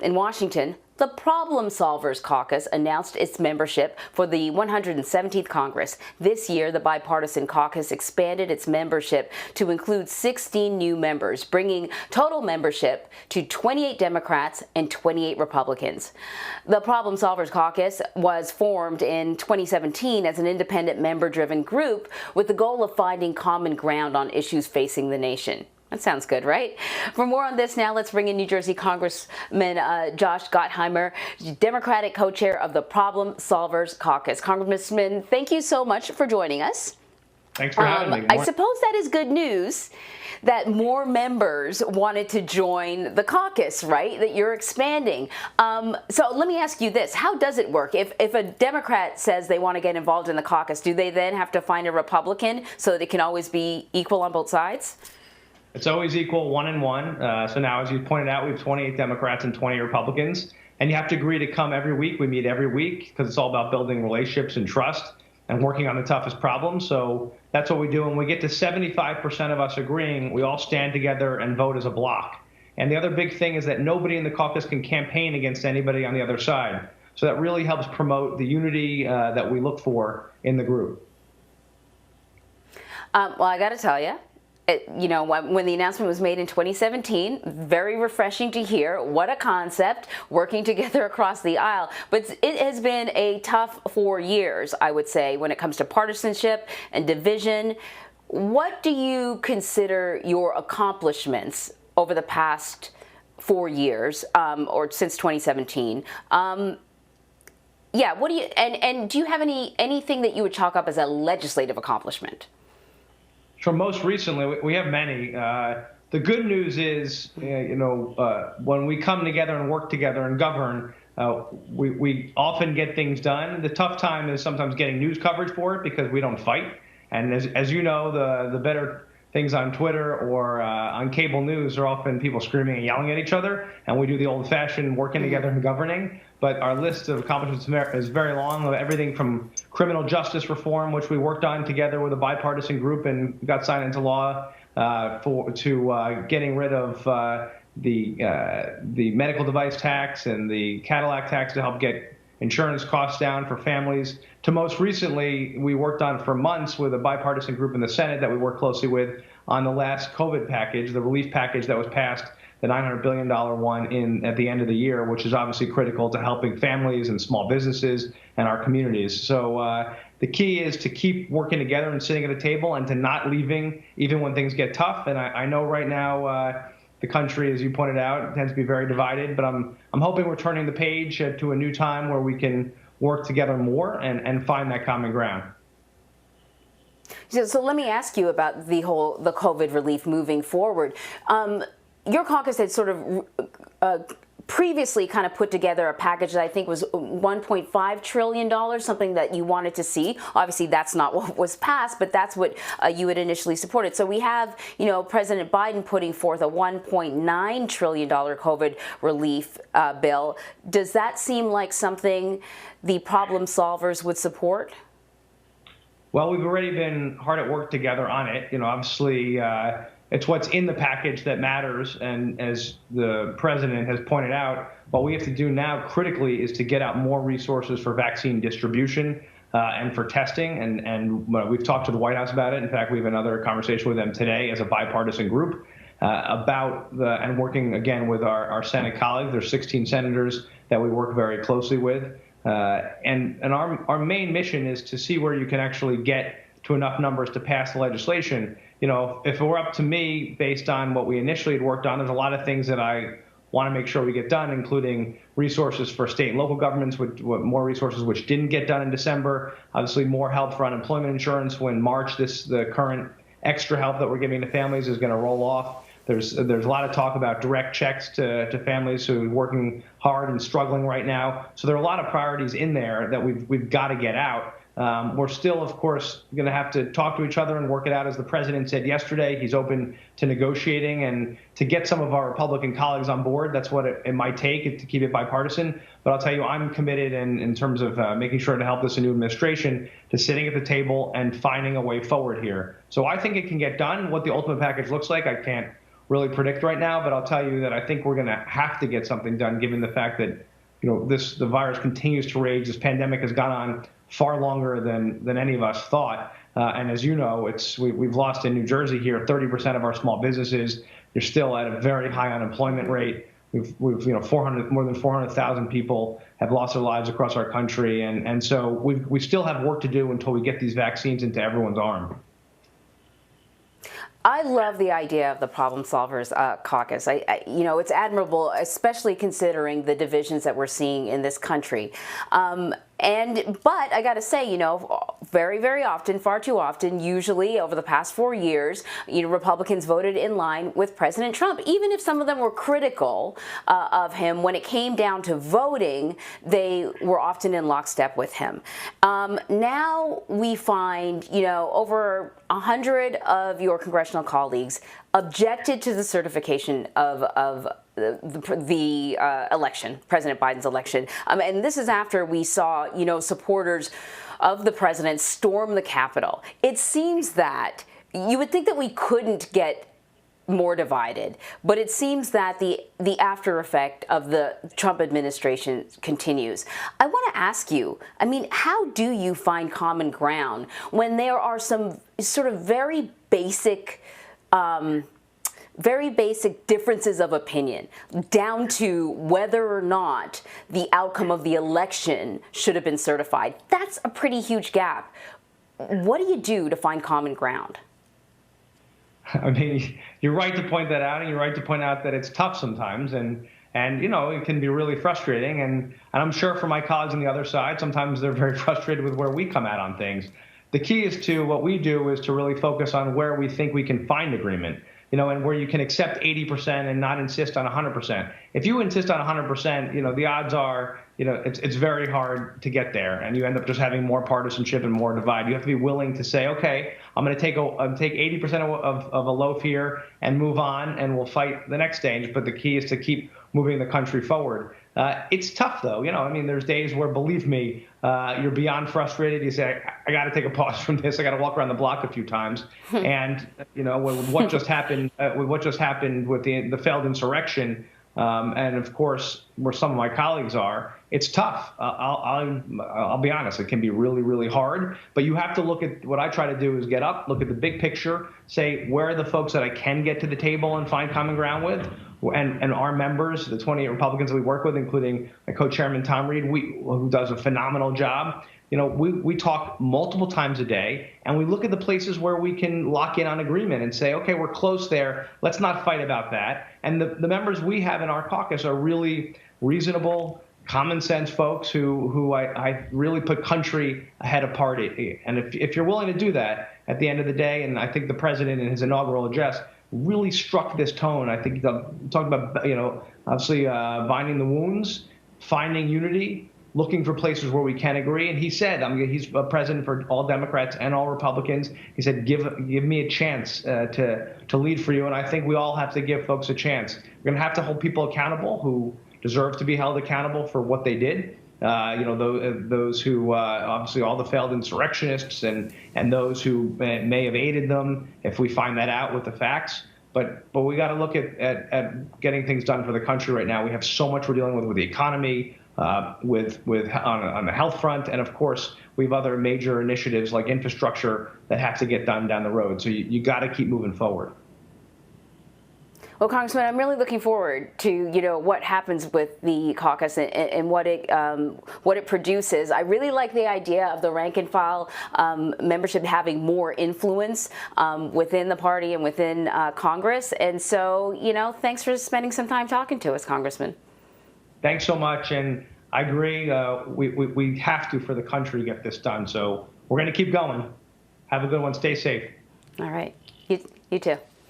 in Washington, the Problem Solvers Caucus announced its membership for the 117th Congress. This year, the bipartisan caucus expanded its membership to include 16 new members, bringing total membership to 28 Democrats and 28 Republicans. The Problem Solvers Caucus was formed in 2017 as an independent member-driven group with the goal of finding common ground on issues facing the nation. That sounds good, right? For more on this now, let's bring in New Jersey Congressman Josh Gottheimer, Democratic co-chair of the Problem Solvers Caucus. Congressman, thank you so much for joining us. Thanks for having me. I suppose that is good news that more members wanted to join the caucus, right? That you're expanding. So let me ask you this. How does it work? If a Democrat says they want to get involved in the caucus, do they then have to find a Republican so that it can always be equal on both sides? It's always equal 1 and 1. So now, as you pointed out, we have 28 Democrats and 20 Republicans. And you have to agree to come every week. We meet every week because it's all about building relationships and trust and working on the toughest problems. So that's what we do. When we get to 75% of us agreeing, we all stand together and vote as a block. And the other big thing is that nobody in the caucus can campaign against anybody on the other side. So that really helps promote the unity that we look for in the group. Well, I got to tell you, when the announcement was made in 2017, very refreshing to hear. What a concept, working together across the aisle. But it has been a tough 4 years, I would say, when it comes to partisanship and division. What do you consider your accomplishments over the past 4 years, or since 2017? Yeah, what do you, and do you have anything that you would chalk up as a legislative accomplishment? Sure. Most recently, we have many. The good news is, when we come together and work together and govern, we often get things done. The tough time is sometimes getting news coverage for it because we don't fight. And as you know, the better things on Twitter or on cable news are often people screaming and yelling at each other. And we do the old-fashioned working together and governing. But our list of accomplishments is very long, everything from criminal justice reform, which we worked on together with a bipartisan group and got signed into law, to getting rid of the medical device tax and the Cadillac tax to help get insurance costs down for families, to most recently we worked on for months with a bipartisan group in the Senate that we worked closely with on the last COVID package, the relief package that was passed, the $900 billion one at the end of the year, which is obviously critical to helping families and small businesses and our communities. So the key is to keep working together and sitting at a table and to not leaving even when things get tough. And I know right now the country, as you pointed out, tends to be very divided, but I'm hoping we're turning the page to a new time where we can work together more and find that common ground. So let me ask you about the COVID relief moving forward. Your caucus had sort of previously kind of put together a package that I think was $1.5 trillion, something that you wanted to see. Obviously, that's not what was passed, but that's what you had initially supported. So we have, President Biden putting forth a $1.9 trillion COVID relief bill. Does that seem like something the problem solvers would support? Well, we've already been hard at work together on it. Obviously, it's what's in the package that matters. And as the president has pointed out, what we have to do now critically is to get out more resources for vaccine distribution and for testing. And we've talked to the White House about it. In fact, we have another conversation with them today as a bipartisan group about and working again with our Senate colleagues. There's 16 senators that we work very closely with. And our main mission is to see where you can actually get to enough numbers to pass the legislation. If it were up to me, based on what we initially had worked on, there's a lot of things that I want to make sure we get done, including resources for state and local governments, with more resources which didn't get done in December. Obviously, more help for unemployment insurance when March, the current extra help that we're giving to families is going to roll off. There's a lot of talk about direct checks to families who are working hard and struggling right now. So there are a lot of priorities in there that we've got to get out. We're still, of course, going to have to talk to each other and work it out. As the president said yesterday, he's open to negotiating and to get some of our Republican colleagues on board. That's what it might take to keep it bipartisan. But I'll tell you, I'm committed in terms of making sure to help this new administration to sitting at the table and finding a way forward here. So I think it can get done. What the ultimate package looks like, I can't really predict right now, but I'll tell you that I think we're going to have to get something done, given the fact that the virus continues to rage. This pandemic has gone on far longer than any of us thought. And as you know, we've lost in New Jersey here 30% of our small businesses. You're still at a very high unemployment rate. We've more than 400,000 people have lost their lives across our country, and so we still have work to do until we get these vaccines into everyone's arm. I love the idea of the Problem Solvers Caucus. It's admirable, especially considering the divisions that we're seeing in this country. But I got to say, very, very often, far too often, usually over the past 4 years, Republicans voted in line with President Trump. Even if some of them were critical of him, when it came down to voting, they were often in lockstep with him. Now we find, over 100 of your congressional colleagues objected to the certification of the election, President Biden's election. And this is after we saw, supporters of the president storm the Capitol. It seems that you would think that we couldn't get more divided, but it seems that the after effect of the Trump administration continues. I want to ask you, how do you find common ground when there are some sort of very basic differences of opinion, down to whether or not the outcome of the election should have been certified? That's a pretty huge gap. What do you do to find common ground? You're right to point that out, and you're right to point out that it's tough sometimes, and it can be really frustrating. And I'm sure for my colleagues on the other side, sometimes they're very frustrated with where we come out on things. The key is to what we do is to really focus on where we think we can find agreement. And where you can accept 80% and not insist on 100%. If you insist on 100%, the odds are, it's very hard to get there, and you end up just having more partisanship and more divide. You have to be willing to say, okay, I'm going to take 80% of a loaf here and move on, and we'll fight the next stage. But the key is to keep moving the country forward. It's tough, though. There's days where, believe me, you're beyond frustrated. You say, I got to take a pause from this. I got to walk around the block a few times. And with what just happened, with the failed insurrection, and of course, where some of my colleagues are, it's tough. I'll be honest. It can be really, really hard. But you have to look at what I try to do is get up, look at the big picture, say where are the folks that I can get to the table and find common ground with, and our members, the 28 Republicans that we work with, including my co-chairman Tom Reed, who does a phenomenal job. We talk multiple times a day, and we look at the places where we can lock in on agreement and say, okay, we're close there. Let's not fight about that. And the members we have in our caucus are really reasonable, common sense folks who I really put country ahead of party. And if you're willing to do that at the end of the day, and I think the president in his inaugural address really struck this tone. I think talking about, obviously binding the wounds, finding unity, looking for places where we can agree. And he said, he's a president for all Democrats and all Republicans. He said, give me a chance to lead for you. And I think we all have to give folks a chance. We're going to have to hold people accountable who deserve to be held accountable for what they did. Those who obviously all the failed insurrectionists and those who may have aided them, if we find that out with the facts. But we got to look at getting things done for the country right now. We have so much we're dealing with the economy, on the health front, and of course we have other major initiatives like infrastructure that have to get done down the road. So you got to keep moving forward. Well, Congressman, I'm really looking forward to what happens with the caucus and what it produces. I really like the idea of the rank and file membership having more influence within the party and within Congress. And so, thanks for spending some time talking to us, Congressman. Thanks so much, and I agree. We have to, for the country, get this done. So we're going to keep going. Have a good one. Stay safe. All right. You too.